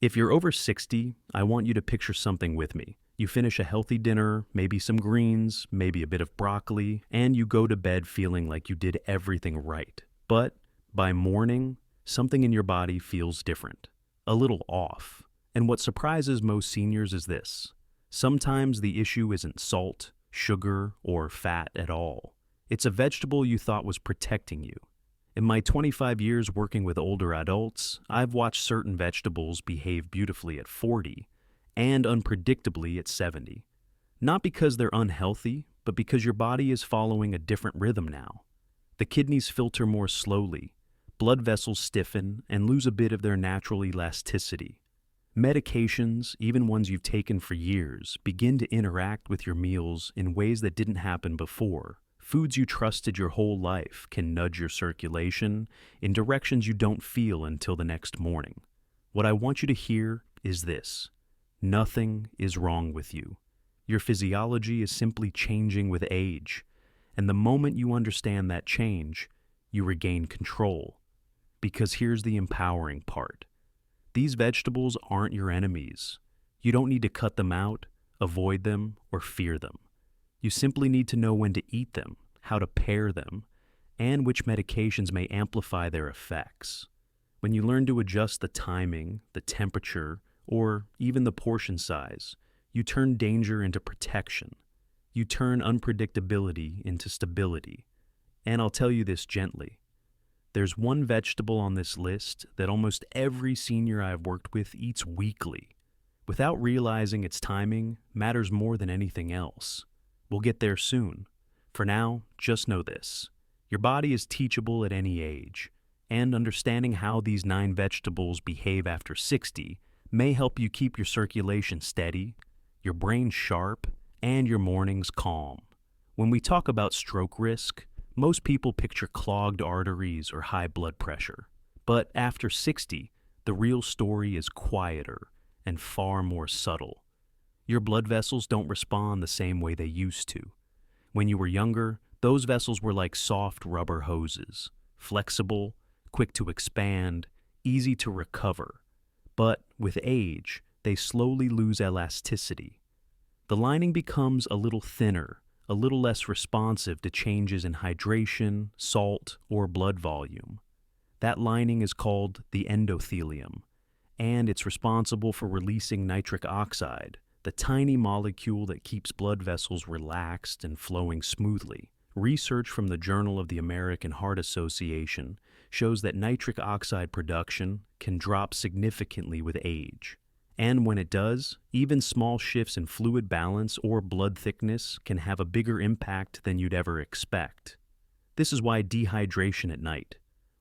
If you're over 60, I want you to picture something with me. You finish a healthy dinner, maybe some greens, maybe a bit of broccoli, and you go to bed feeling like you did everything right. But by morning, something in your body feels different, a little off. And what surprises most seniors is this. Sometimes the issue isn't salt, sugar, or fat at all. It's a vegetable you thought was protecting you. In my 25 years working with older adults, I've watched certain vegetables behave beautifully at 40 and unpredictably at 70. Not because they're unhealthy, but because your body is following a different rhythm now. The kidneys filter more slowly, blood vessels stiffen and lose a bit of their natural elasticity. Medications, even ones you've taken for years, begin to interact with your meals in ways that didn't happen before. Foods you trusted your whole life can nudge your circulation in directions you don't feel until the next morning. What I want you to hear is this. Nothing is wrong with you. Your physiology is simply changing with age, and the moment you understand that change, you regain control. Because here's the empowering part. These vegetables aren't your enemies. You don't need to cut them out, avoid them, or fear them. You simply need to know when to eat them, how to pair them, and which medications may amplify their effects. When you learn to adjust the timing, the temperature, or even the portion size, you turn danger into protection. You turn unpredictability into stability. And I'll tell you this gently. There's one vegetable on this list that almost every senior I've worked with eats weekly. Without realizing its timing matters more than anything else. We'll get there soon. For now, just know this. Your body is teachable at any age, and understanding how these 9 vegetables behave after 60 may help you keep your circulation steady, your brain sharp, and your mornings calm. When we talk about stroke risk, most people picture clogged arteries or high blood pressure. But after 60, the real story is quieter and far more subtle. Your blood vessels don't respond the same way they used to. When you were younger, those vessels were like soft rubber hoses, flexible, quick to expand, easy to recover. But with age, they slowly lose elasticity. The lining becomes a little thinner, a little less responsive to changes in hydration, salt, or blood volume. That lining is called the endothelium, and it's responsible for releasing nitric oxide, the tiny molecule that keeps blood vessels relaxed and flowing smoothly. Research from the Journal of the American Heart Association shows that nitric oxide production can drop significantly with age. And when it does, even small shifts in fluid balance or blood thickness can have a bigger impact than you'd ever expect. This is why dehydration at night,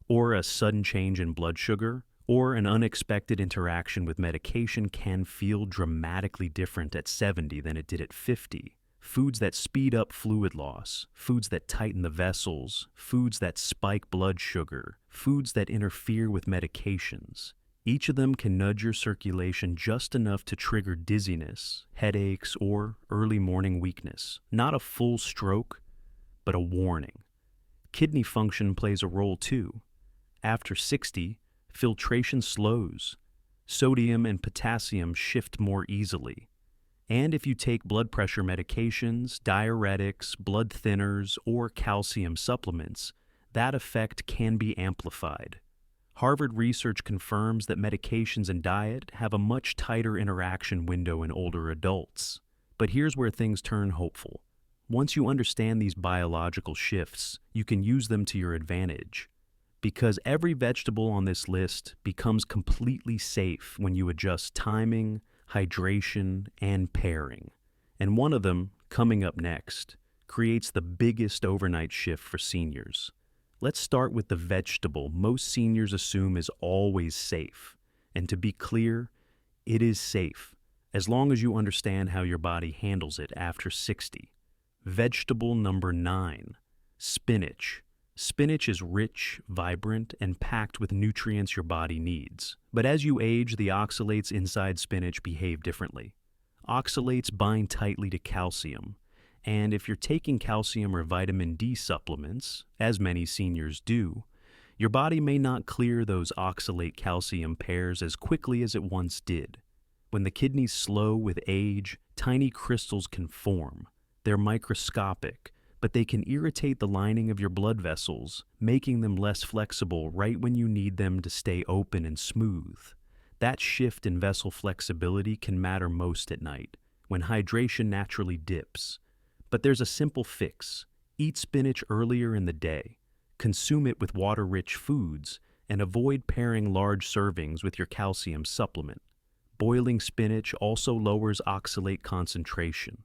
or a sudden change in blood sugar, or an unexpected interaction with medication can feel dramatically different at 70 than it did at 50. Foods that speed up fluid loss, foods that tighten the vessels, foods that spike blood sugar, foods that interfere with medications. Each of them can nudge your circulation just enough to trigger dizziness, headaches, or early morning weakness. Not a full stroke, but a warning. Kidney function plays a role too. After 60, filtration slows. Sodium and potassium shift more easily. And if you take blood pressure medications, diuretics, blood thinners, or calcium supplements, that effect can be amplified. Harvard research confirms that medications and diet have a much tighter interaction window in older adults. But here's where things turn hopeful. Once you understand these biological shifts, you can use them to your advantage. Because every vegetable on this list becomes completely safe when you adjust timing, hydration, and pairing. And one of them, coming up next, creates the biggest overnight shift for seniors. Let's start with the vegetable most seniors assume is always safe. And to be clear, it is safe, as long as you understand how your body handles it after 60. Vegetable number 9, spinach. Spinach is rich, vibrant, and packed with nutrients your body needs. But as you age, the oxalates inside spinach behave differently. Oxalates bind tightly to calcium, and if you're taking calcium or vitamin D supplements, as many seniors do, Your body may not clear those oxalate calcium pairs as quickly as it once did. When the kidneys slow with age, tiny crystals can form. They're microscopic, but they can irritate the lining of your blood vessels, making them less flexible right when you need them to stay open and smooth. That shift in vessel flexibility can matter most at night, when hydration naturally dips. But there's a simple fix. Eat spinach earlier in the day. Consume it with water-rich foods, and avoid pairing large servings with your calcium supplement. Boiling spinach also lowers oxalate concentration.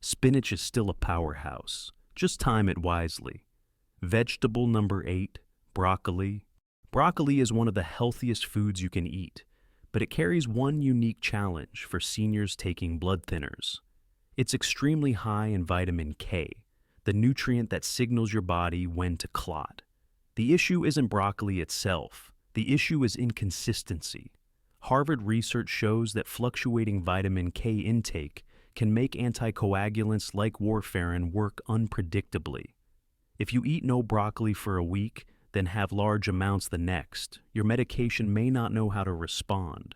Spinach is still a powerhouse. Just time it wisely. Vegetable number 8, broccoli. Broccoli is one of the healthiest foods you can eat, but it carries one unique challenge for seniors taking blood thinners. It's extremely high in vitamin K, the nutrient that signals your body when to clot. The issue isn't broccoli itself. The issue is inconsistency. Harvard research shows that fluctuating vitamin K intake can make anticoagulants like warfarin work unpredictably. If you eat no broccoli for a week, then have large amounts the next, your medication may not know how to respond.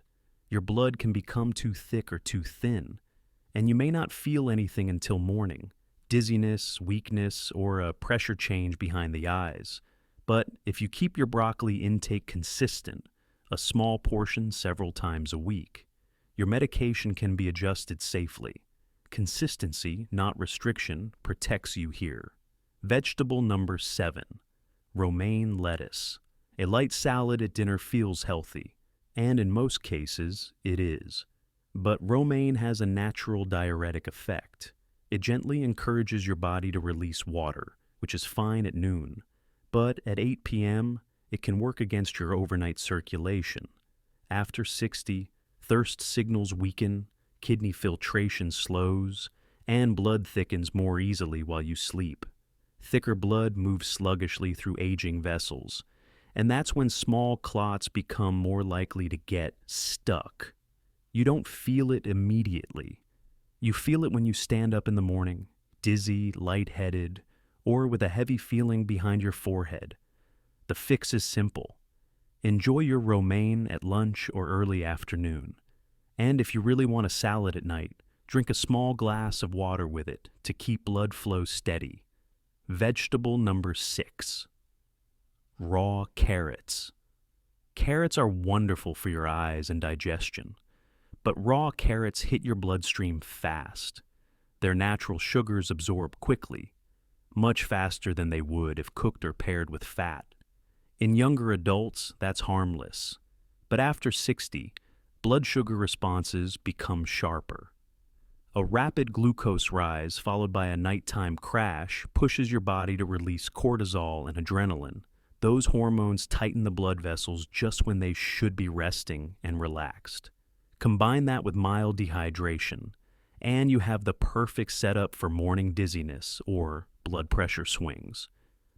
Your blood can become too thick or too thin, and you may not feel anything until morning, dizziness, weakness, or a pressure change behind the eyes. But if you keep your broccoli intake consistent, a small portion several times a week, your medication can be adjusted safely. Consistency, not restriction, protects you here. Vegetable number 7, romaine lettuce. A light salad at dinner feels healthy, and in most cases, it is. But romaine has a natural diuretic effect. It gently encourages your body to release water, which is fine at noon. But at 8 p.m., it can work against your overnight circulation. After 60, thirst signals weaken, kidney filtration slows, and blood thickens more easily while you sleep. Thicker blood moves sluggishly through aging vessels, and that's when small clots become more likely to get stuck. You don't feel it immediately. You feel it when you stand up in the morning, dizzy, lightheaded, or with a heavy feeling behind your forehead. The fix is simple. Enjoy your romaine at lunch or early afternoon. And if you really want a salad at night, drink a small glass of water with it to keep blood flow steady. Vegetable number 6, raw carrots. Carrots are wonderful for your eyes and digestion, but raw carrots hit your bloodstream fast. Their natural sugars absorb quickly, much faster than they would if cooked or paired with fat. In younger adults, that's harmless, but after 60, blood sugar responses become sharper. A rapid glucose rise followed by a nighttime crash pushes your body to release cortisol and adrenaline. Those hormones tighten the blood vessels just when they should be resting and relaxed. Combine that with mild dehydration, and you have the perfect setup for morning dizziness or blood pressure swings.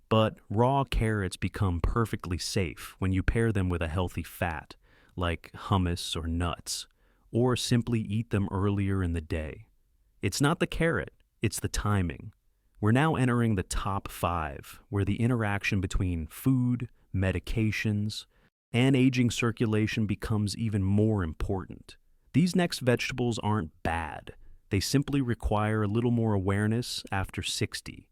But raw carrots become perfectly safe when you pair them with a healthy fat, like hummus or nuts, or simply eat them earlier in the day. It's not the carrot, it's the timing. We're now entering the top 5, where the interaction between food, medications, and aging circulation becomes even more important. These next vegetables aren't bad. They simply require a little more awareness after 60.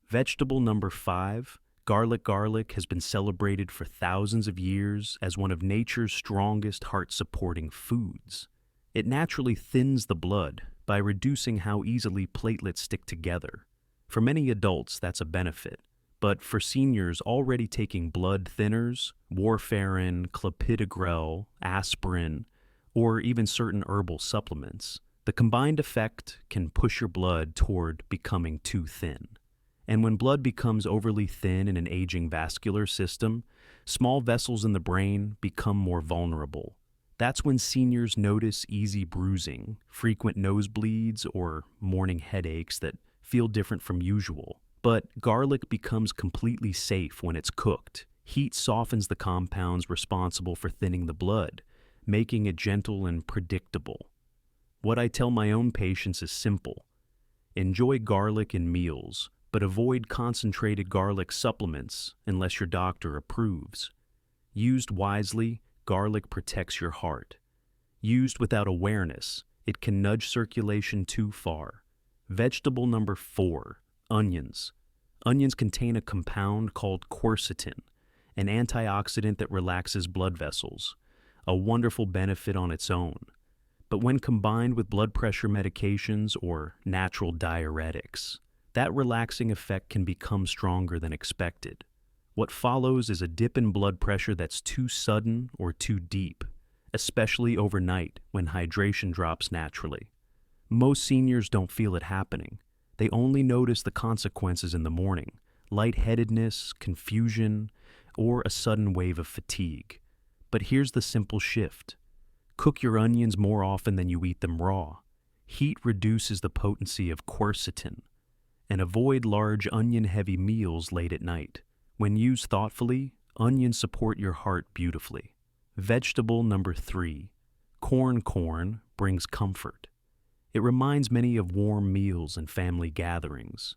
Vegetable number 5, garlic. Garlic has been celebrated for thousands of years as one of nature's strongest heart-supporting foods. It naturally thins the blood by reducing how easily platelets stick together. For many adults, that's a benefit. But for seniors already taking blood thinners, warfarin, clopidogrel, aspirin, or even certain herbal supplements, the combined effect can push your blood toward becoming too thin. And when blood becomes overly thin in an aging vascular system, small vessels in the brain become more vulnerable. That's when seniors notice easy bruising, frequent nosebleeds, or morning headaches that feel different from usual. But garlic becomes completely safe when it's cooked. Heat softens the compounds responsible for thinning the blood, making it gentle and predictable. What I tell my own patients is simple. Enjoy garlic in meals, but avoid concentrated garlic supplements unless your doctor approves. Used wisely, garlic protects your heart. Used without awareness, it can nudge circulation too far. Vegetable number 4, onions. Onions contain a compound called quercetin, an antioxidant that relaxes blood vessels, a wonderful benefit on its own. But when combined with blood pressure medications or natural diuretics, that relaxing effect can become stronger than expected. What follows is a dip in blood pressure that's too sudden or too deep, especially overnight when hydration drops naturally. Most seniors don't feel it happening. They only notice the consequences in the morning: lightheadedness, confusion, or a sudden wave of fatigue. But here's the simple shift. Cook your onions more often than you eat them raw. Heat reduces the potency of quercetin. And avoid large onion-heavy meals late at night. When used thoughtfully, onions support your heart beautifully. Vegetable number 3, corn brings comfort. It reminds many of warm meals and family gatherings.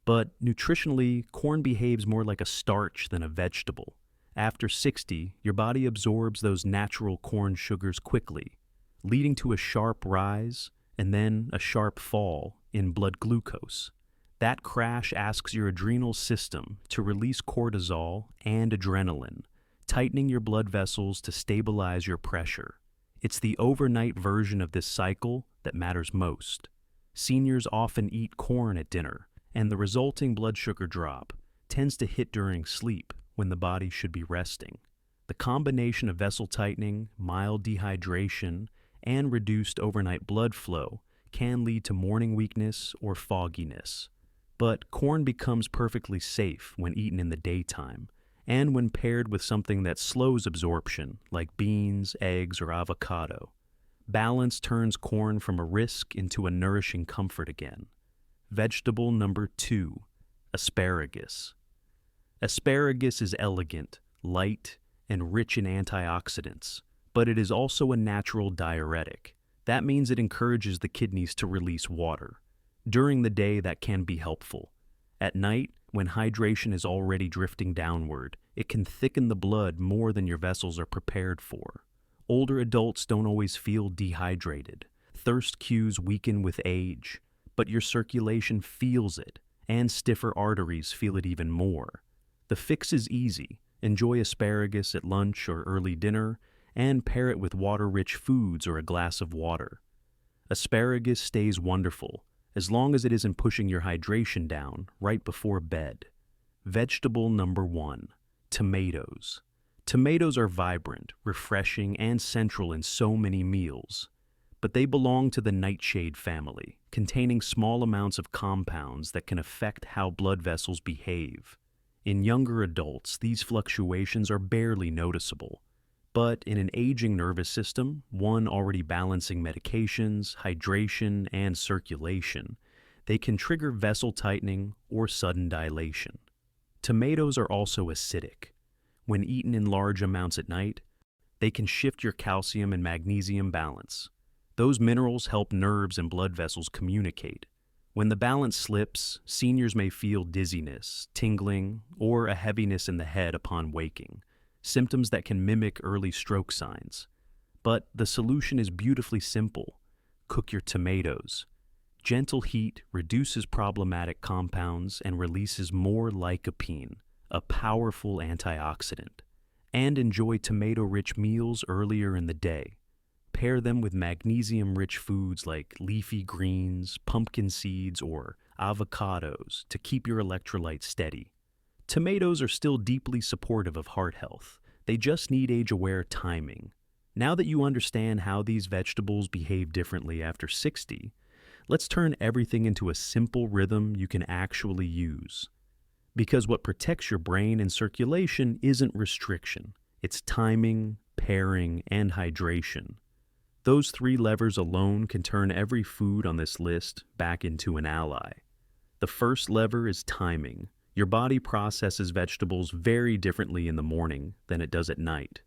But nutritionally, corn behaves more like a starch than a vegetable. After 60, your body absorbs those natural corn sugars quickly, leading to a sharp rise and then a sharp fall in blood glucose. That crash asks your adrenal system to release cortisol and adrenaline, tightening your blood vessels to stabilize your pressure. It's the overnight version of this cycle that matters most. Seniors often eat corn at dinner, and the resulting blood sugar drop tends to hit during sleep when the body should be resting. The combination of vessel tightening, mild dehydration, and reduced overnight blood flow can lead to morning weakness or fogginess. But corn becomes perfectly safe when eaten in the daytime, and when paired with something that slows absorption, like beans, eggs, or avocado. Balance turns corn from a risk into a nourishing comfort again. Vegetable number 2, asparagus. Asparagus is elegant, light, and rich in antioxidants, but it is also a natural diuretic. That means it encourages the kidneys to release water. During the day, that can be helpful. At night, when hydration is already drifting downward, it can thicken the blood more than your vessels are prepared for. Older adults don't always feel dehydrated. Thirst cues weaken with age, but your circulation feels it, and stiffer arteries feel it even more. The fix is easy. Enjoy asparagus at lunch or early dinner, and pair it with water-rich foods or a glass of water. Asparagus stays wonderful, as long as it isn't pushing your hydration down right before bed. Vegetable number 1, tomatoes. Tomatoes are vibrant, refreshing, and central in so many meals. But they belong to the nightshade family, containing small amounts of compounds that can affect how blood vessels behave. In younger adults, these fluctuations are barely noticeable. But in an aging nervous system, one already balancing medications, hydration, and circulation, they can trigger vessel tightening or sudden dilation. Tomatoes are also acidic. When eaten in large amounts at night, they can shift your calcium and magnesium balance. Those minerals help nerves and blood vessels communicate. When the balance slips, seniors may feel dizziness, tingling, or a heaviness in the head upon waking, symptoms that can mimic early stroke signs. But the solution is beautifully simple. Cook your tomatoes. Gentle heat reduces problematic compounds and releases more lycopene, a powerful antioxidant. And enjoy tomato-rich meals earlier in the day. Pair them with magnesium-rich foods like leafy greens, pumpkin seeds, or avocados to keep your electrolytes steady. Tomatoes are still deeply supportive of heart health. They just need age-aware timing. Now that you understand how these vegetables behave differently after 60, let's turn everything into a simple rhythm you can actually use. Because what protects your brain and circulation isn't restriction. It's timing, pairing, and hydration. Those 3 levers alone can turn every food on this list back into an ally. The first lever is timing. Your body processes vegetables very differently in the morning than it does at night.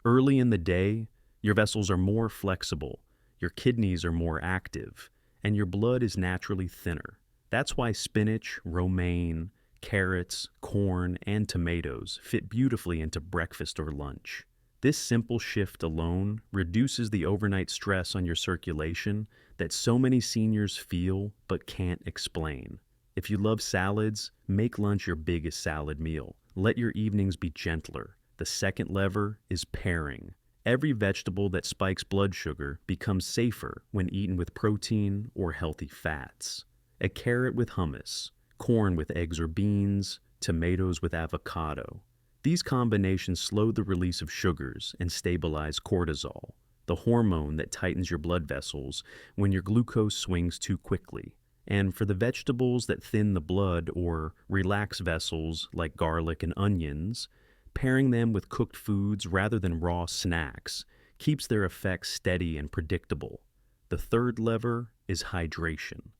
Early in the day, your vessels are more flexible, your kidneys are more active, and your blood is naturally thinner. That's why spinach, romaine, carrots, corn, and tomatoes fit beautifully into breakfast or lunch. This simple shift alone reduces the overnight stress on your circulation that so many seniors feel but can't explain. If you love salads, make lunch your biggest salad meal. Let your evenings be gentler. The second lever is pairing. Every vegetable that spikes blood sugar becomes safer when eaten with protein or healthy fats. A carrot with hummus, corn with eggs or beans, tomatoes with avocado. These combinations slow the release of sugars and stabilize cortisol, the hormone that tightens your blood vessels when your glucose swings too quickly. And for the vegetables that thin the blood or relax vessels like garlic and onions, pairing them with cooked foods rather than raw snacks keeps their effects steady and predictable. The third lever is hydration,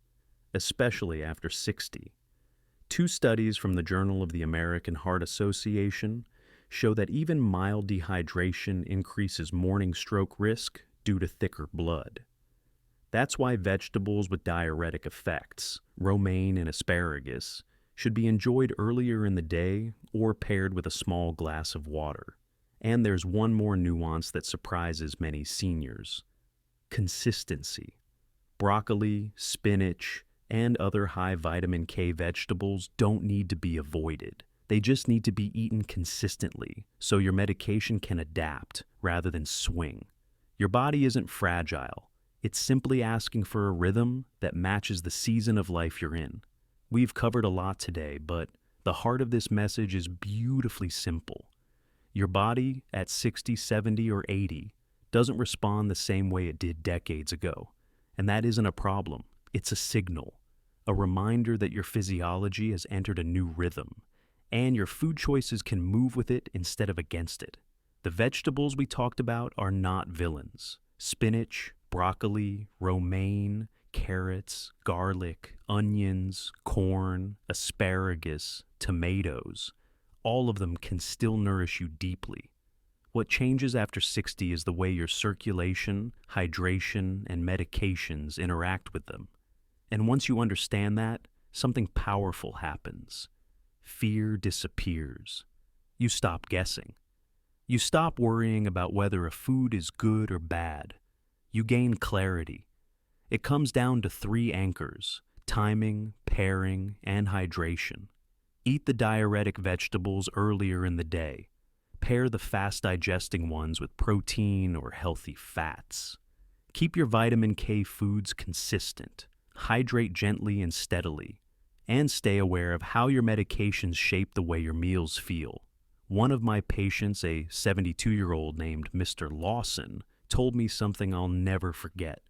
especially after 60. Two studies from the Journal of the American Heart Association show that even mild dehydration increases morning stroke risk due to thicker blood. That's why vegetables with diuretic effects, romaine and asparagus, should be enjoyed earlier in the day or paired with a small glass of water. And there's one more nuance that surprises many seniors: consistency. Broccoli, spinach, and other high vitamin K vegetables don't need to be avoided. They just need to be eaten consistently so your medication can adapt rather than swing. Your body isn't fragile. It's simply asking for a rhythm that matches the season of life you're in. We've covered a lot today, but the heart of this message is beautifully simple. Your body at 60, 70, or 80 doesn't respond the same way it did decades ago. And that isn't a problem. It's a signal, a reminder that your physiology has entered a new rhythm, and your food choices can move with it instead of against it. The vegetables we talked about are not villains. Spinach, broccoli, romaine, carrots, garlic, onions, corn, asparagus, tomatoes, all of them can still nourish you deeply. What changes after 60 is the way your circulation, hydration, and medications interact with them. And once you understand that, something powerful happens. Fear disappears. You stop guessing. You stop worrying about whether a food is good or bad. You gain clarity. It comes down to 3 anchors: timing, pairing, and hydration. Eat the diuretic vegetables earlier in the day. Pair the fast-digesting ones with protein or healthy fats. Keep your vitamin K foods consistent. Hydrate gently and steadily. And stay aware of how your medications shape the way your meals feel. One of my patients, a 72-year-old named Mr. Lawson, told me something I'll never forget.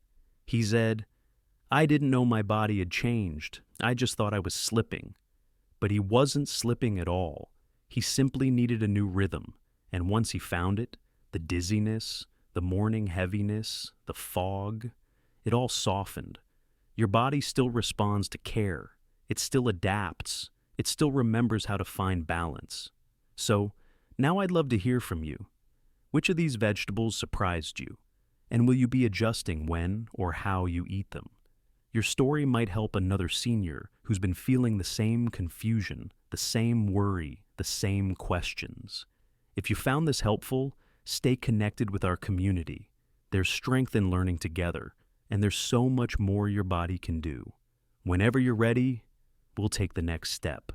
He said, "I didn't know my body had changed. I just thought I was slipping." But he wasn't slipping at all. He simply needed a new rhythm, and once he found it, the dizziness, the morning heaviness, the fog, it all softened. Your body still responds to care. It still adapts. It still remembers how to find balance. So, now I'd love to hear from you. Which of these vegetables surprised you? And will you be adjusting when or how you eat them? Your story might help another senior who's been feeling the same confusion, the same worry, the same questions. If you found this helpful, stay connected with our community. There's strength in learning together, and there's so much more your body can do. Whenever you're ready, we'll take the next step.